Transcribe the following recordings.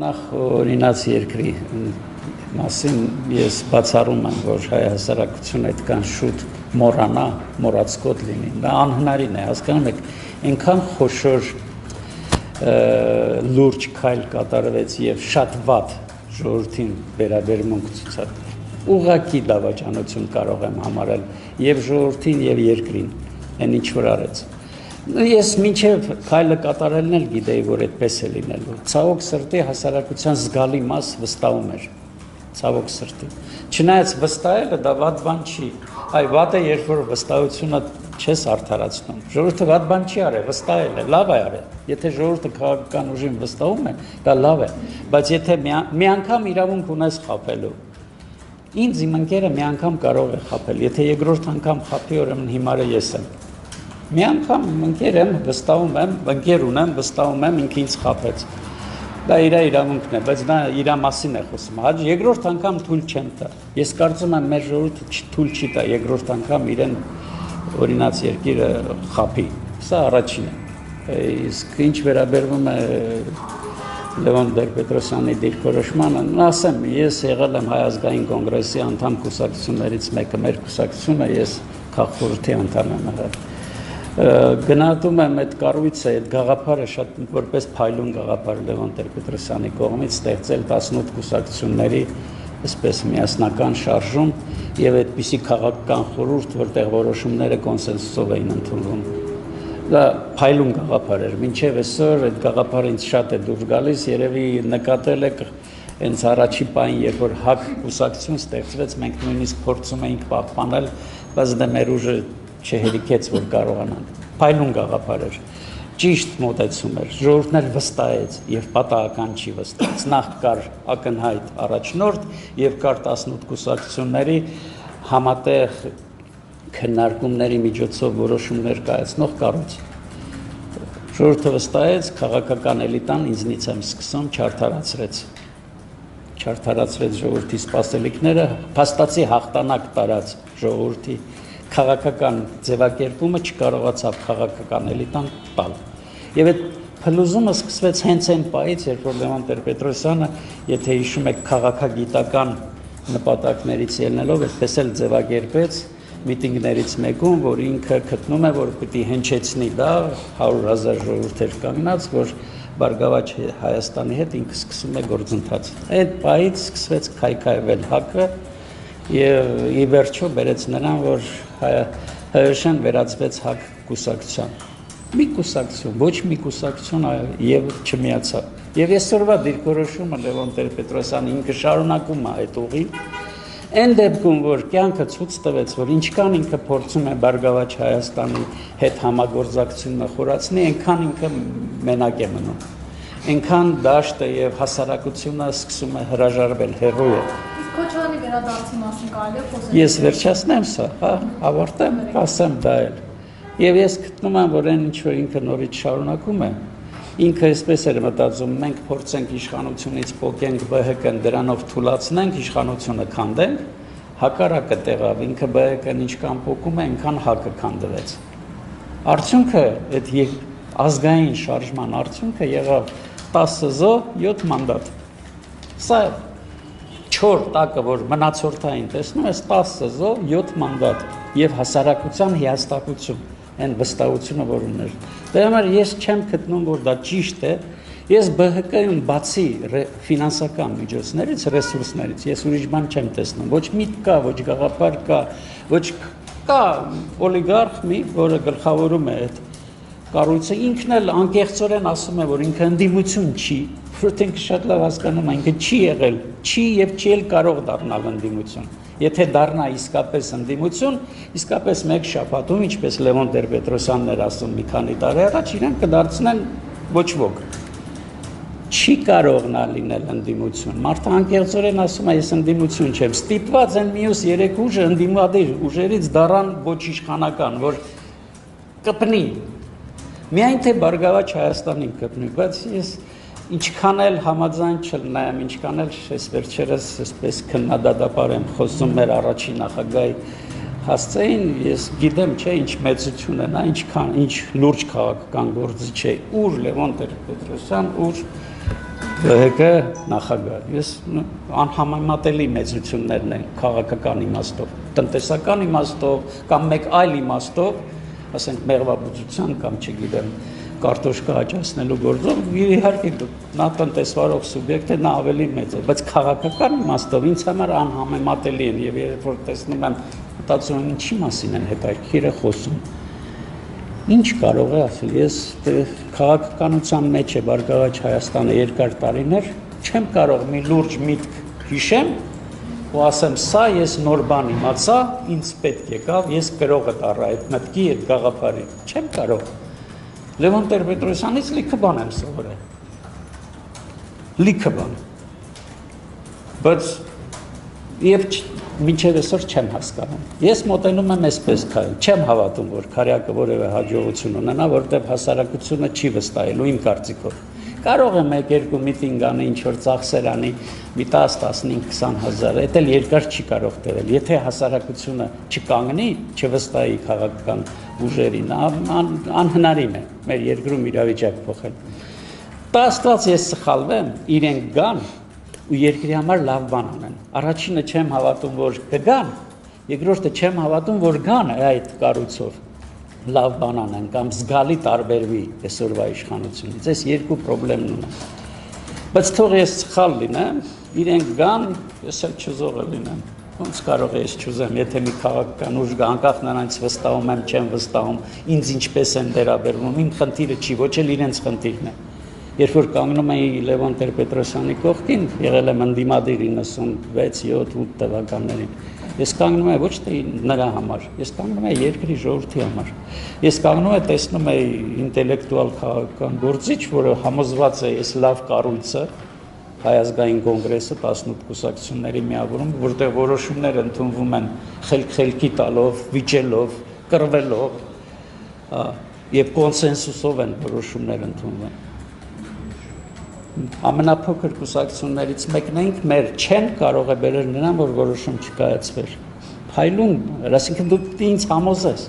նախ օրինաց երկրի մասին ես բացառում եմ, որ հայ հասարակությունը այդքան շուտ մոռանա, մոռացկոտ լինի։ Դա անհնարին է, հասկանում եք, այնքան խոշոր լուրջ քայլ կատարվեց եւ շատ վատ ժողովրդին վերաբերմունք ցուցադրել։ Ուղղակի դավաճանություն կարող եմ համարել եւ ժողովրդին եւ երկրին, այն ինչ որ արեց։ Ես մինչև քայլը կատարելն էլ գիտեի, որ այդպես է լինելու։ Ցավոք սրտի հասարակության զգալի մաս վստահում էր։ Ցավոք սրտի։ Չնայած վստահելը դա վատ բան չի։ Այ վատ է, երբ որ վստահությունը չես արդարացնում։ Ժողովուրդը վատ բան չի արել, վստահել է, լավ է արել։ Եթե ժողովուրդը քաղաքական ուժին վստահում է, դա լավ է, բայց եթե մի անգամ իրավունք ունես խաբելու, ինձ իմ ընկերը մի անգամ կարող է խաբել, եթե երկրորդ անգամ խաբի, ուրեմն հիմարը ես եմ։ Մի անգամ ընկեր եմ, վստահում եմ, ընկեր ունեմ, վստահում եմ, ինքը ինձ խաբեց։ Դա իր իրավունքն է, բայց դա իր մասին է խոսում։ Հաջորդ երկրորդ անգամ թույլ չեմ տա։ Ես կարծում եմ մեր ժողովուրդը թույլ չի տա երկրորդ անգամ իրեն օրինաց երկիրը խաբի։ Սա առաջինն է։ Իսկ ինչ վերաբերվում է Լևոն Տեր-Պետրոսյանի դիրքորոշմանը, ասեմ, ես եղել եմ Հայ ազգային կոնգրեսի անդամ կուսակցություններից մեկը, մեր կուսակցությունը ես քաղաքորթի անդամ եմ եղել։ Գնահատում եմ այդ կառույցը, այդ գաղափարը շատ որպես փայլուն գաղափար Լևոն Տեր-Պետրոսյանի կողմից ստեղծել 18 կուսակցությունների այսպես միասնական շարժում եւ այդպիսի քաղաքական խորհուրդ, որտեղ որոշումները կոնսենսուսով էին ընդունվում։ Դա փայլուն գաղափար էր։ Մինչև այսօր այդ գաղափարը ինձ շատ է դուր գալիս, երևի նկատել եք հենց առաջի պահին, երբ որ ՀԱԿ կուսակցություն ստեղծվեց, մենք նույնիսկ փորձում էինք պահպանել, բայց դա մեր ուժը չհերիքեց, որ կարողանանք։ Փայլուն գաղափար էր, ճիշտ մոտեցում էր, ժողովուրդն էլ վստահեց եւ պատահական չի վստահեց։ Նախ կար ակնհայտ առաջնորդ եւ կար 18 կուսակցությունների համատեղ քննարկումների միջոցով որոշումներ կայացնող կառույց։ Ժողովուրդը վստահեց, քաղաքական էլիտան ինձնից եմ սկսում չարթարացրեց ժողովրդի սպասելիքները, փաստացի հաղթանակ տարած ժողովրդի քաղաքական ձևակերպումը չկարողացավ քաղաքական էլիտան տալ։ Եվ այդ փլուզումը սկսվեց հենց այն պահից, երբ որ Լևոն Տեր-Պետրոսյանը, եթե հիշում եք, քաղաքագիտական նպատակներից ելնելով, այդպես էլ ձևակերպեց միտինգներից մեկում, որ ինքը գտնում է, որ պիտի հնչեցնի դա 100,000 ժողովուրդ կանգնած, որ Բարգավաճ Հայաստանի հետ ինքը սկսում է գործընթաց։ Այդ պահից սկսվեց քայքայվել ՀԱԿ-ը եւ ի վերջո բերեց նրան, որ ՀՀՇ-ն վերածվեց ՀԱԿ կուսակցության։ Մի կուսակցություն, ոչ մի կուսակցություն եւ չմիացավ։ Եվ այսօրվա դիրքորոշումը Լևոն Տեր-Պետրոսյանի ինքը շարունակում է այդ ուղին։ Այն դեպքում, որ կյանքը ցույց տվեց, որ ինչքան ինքը փորձում է Բարգավաճ Հայաստանի հետ համագործակցությունը խորացնի, այնքան ինքը մենակ է մնում։ Այնքան դաշտը եւ հասարակությունը սկսում է հրաժարվել, հեռու է։ Իսկ Քոչարյանի վերադարձի մասին կարելի է խոսել։ Ես վերջացնեմ սա, հա, ավարտեմ, ասեմ դա էլ։ Եվ ես գտնում եմ, որ այն ինչ որ ինքը նորից շարունակում է, ինքը այսպես էր մտածում, մենք փորձենք իշխանությունից փոխենք ԲՀԿ-ն, դրանով թուլացնենք, իշխանությունը քանդենք, հակառակը տեղավ, ինքը ԲՀԿ-ն ինչքան փոխում է, այնքան ՀԱԿ-ը քանդվեց։ Արդյունքը, այդ ազգային շարժման արդյունքը եղավ 10 զո 7 մանդատ։ Սա 4 տակը, որ մնացորդային տեսնում ես 10 զո 7 մանդատ եւ հասարակության հիասթափություն, այն վստահությունը, որ ուներ։ Դրա համար ես չեմ գտնում, որ դա ճիշտ է։ Ես ԲՀԿ-ում բացի ֆինանսական միջոցներից, ռեսուրսներից, ես ուրիշ բան չեմ տեսնում։ Ոչ միտք կա, ոչ գաղափար կա, ոչ կա օլիգարխ մի, որը գլխավորում է այդ կառույցը, ինքն էլ անկեղծորեն ասում է, որ ինքը ընդդիմություն չի, որովհետև ինքը շատ լավ հասկանում է, ինքը չի եղել, չի եւ չի էլ կարող դառնալ ընդդիմություն։ Եթե դառնա իսկապես ընդդիմություն, իսկապես մեկ շաբաթում, ինչպես Լևոն Տեր-Պետրոսյանն էր ասում մի քանի տարի առաջ, իրենք կդարձնեն ոչ ոք։ Չի կարող նա լինել ընդդիմություն։ Մարդը անկեղծորեն ասում է, ես ընդդիմություն չեմ։ Ստիպված են մյուս 3 ուժը ընդդիմադիր ուժերից դառան ոչ իշխանական, որ կպնի։ Միայն թե Բարգավաճ Հայաստանին կպնի, բայց ես ինչքան էլ համաձայն չլինեմ, ինչքան էլ ես վերջերս այսպես քննադատաբար եմ խոսում մեր առաջին նախագահի հասցեին, ես գիտեմ, չէ, ինչ մեծություն է նա, ինչ լուրջ քաղաքական գործիչ է, ուր Լևոն Տեր-Պետրոսյան, ուր ՀՀԿ նախագահ, ես անհամեմատելի մեծություններն են քաղաքական իմաստով, տնտեսական իմաստով կամ մեկ այլ իմաստով, ասենք մեղվաբուծության կամ չգիտեմ, կարտոշկա աճացնելու գործով, իհարկե նա տնտեսվարող սուբյեկտ է, նա ավելի մեծ է, բայց քաղաքական իմաստով ինձ համար անհամեմատելի են եւ երբ որ տեսնում եմ, մտածում եմ ինչի մասին են հետաքրքիր է խոսում։ Ինչ կարող է ասել, ես քաղաքականության մեջ է Բարգավաճ Հայաստանը երկար տարիներ, չեմ կարող մի լուրջ միտք հիշեմ ու ասեմ, սա ես նոր բան իմացա, ինձ պետք եկավ, ես կրողը տառա այդ մտքի, այդ գաղափարի, չեմ կարող։ Լևոն Տեր-Պետրոսյանից լիքը բան եմ սովորել, լիքը բան, բայց և մինչև այսօր չեմ հասկանում։ Ես մոտենում եմ այսպես քայլ, չեմ հավատում, որ Քարյակը որևէ հաջողություն ունենա, որտեղ հասարակությունը չի վստահելու իմ կարծիքով։ Կարող է 1-2 միտինգ անի, ինչ-որ ծախսեր անի, մի 10-15-20 հազար, էդ էլ երկար չի կարող տևել։ Եթե հասարակությունը չկանգնի, չվստահի քաղաքական ուժերին, անհնարին է մեր երկրում իրավիճակ փոխել։ Աստված ես սխալվեմ, իրենք գան ու երկրի համար լավ բան անեն։ Առաջինը չեմ հավատում, որ կգան, երկրորդը չեմ հավատում, որ գան այդ կառույցով լավ բան անեն կամ զգալի տարբերվի այսօրվա իշխանությունից։ Այս երկու խնդիրն ունեն։ Բայց թող ես սխալ լինեմ, իրենք գան, ես էլ չզողը լինեմ։ Ոնց կարող է ես չուզեմ, եթե մի քաղաքական ուժ գա, անկախ նրանից վստահում եմ, չեմ վստահում, ինձ ինչպես են վերաբերվում, իմ խնդիրը չի, ոչ էլ իրենց խնդիրն է։ Երբ որ կանգնում էի Լևոն Տեր-Պետրոսյանի կողքին, եղել եմ ընդդիմադիր 96, 7, 8 թվականներին, ես կանգնում եմ ոչ թե նրա համար, ես կանգնում եմ երկրի ժողովրդի համար։ Ես կանգնում եմ, տեսնում եմ ինտելեկտուալ քաղաքական գործիչ, որը համոզված է այս լավ կառույցը, Հայ ազգային կոնգրեսը 18 կուսակցությունների միավորում, որտեղ որոշումներ ընդունվում են խելքի տալով, վիճելով, կռվելով, եւ կոնսենսուսով են որոշումներ ընդունվում։ Ամենափոքր կուսակցություններից մեկն ենք, մեր չեն կարող է բերել նրան, որ որոշում չկայացվեր։ Փայլուն, այսինքն դու ինձ համոզես։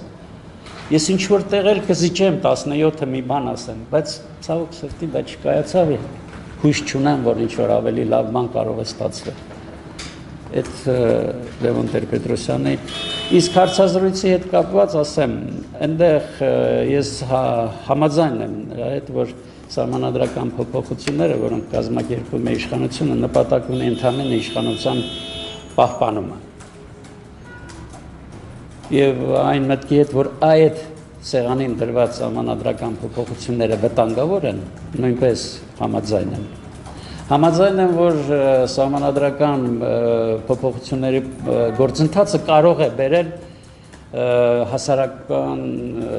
Ես ինչ որ տեղեր կզիջեմ 17-ը մի բան ասեմ, բայց ցավոք սրտի դա չկայացավ։ Հույս չունեմ, որ ինչ որ ավելի լավ բան կարող է ստացվել։ Այդ Լևոն Տեր-Պետրոսյանի իսկ հարցազրույցի հետ կապված ասեմ, այնտեղ ես համաձայն եմ նրա հետ, որ Սահմանադրական փոփոխությունները, որոնք կազմակերպում է իշխանությունը, նպատակ ունի ընդհանրեն իշխանության պահպանումը։ Եվ այն մտքի հետ, որ այդ սեղանին դրված սահմանադրական փոփոխությունները վտանգավոր են, նույնպես համաձայն եմ։ Համաձայն եմ, որ սահմանադրական փոփոխությունների գործընթացը կարող է բերել հասարակական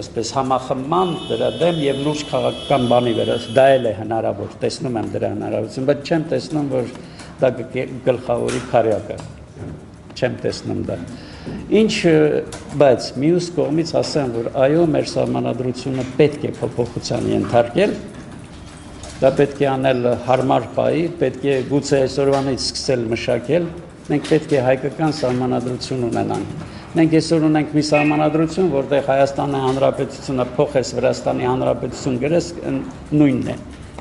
այսպես համախմբման դրա դեմ եւ լուրջ քաղաքական բանի վերած դա էլ է հնարավոր տեսնում եմ դրա հնարավորություն բայց չեմ տեսնում որ դա գլխավորի Քարյակը չեմ տեսնում դա ինչ բայց մյուս կողմից ասեմ որ այո մեր սահմանադրությունը պետք է փոփոխության ենթարկել դա պետք է անել հարմար պահի պետք է գուցե այսօրվանից սկսել մշակել մենք պետք է հայկական սահմանադրություն ունենանք Մենք այսօր ունենք մի սահմանադրություն, որտեղ Հայաստանի Հանրապետությունը փոխես Վրաստանի Հանրապետություն գրես նույնն է,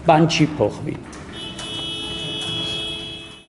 բան չի փոխվի։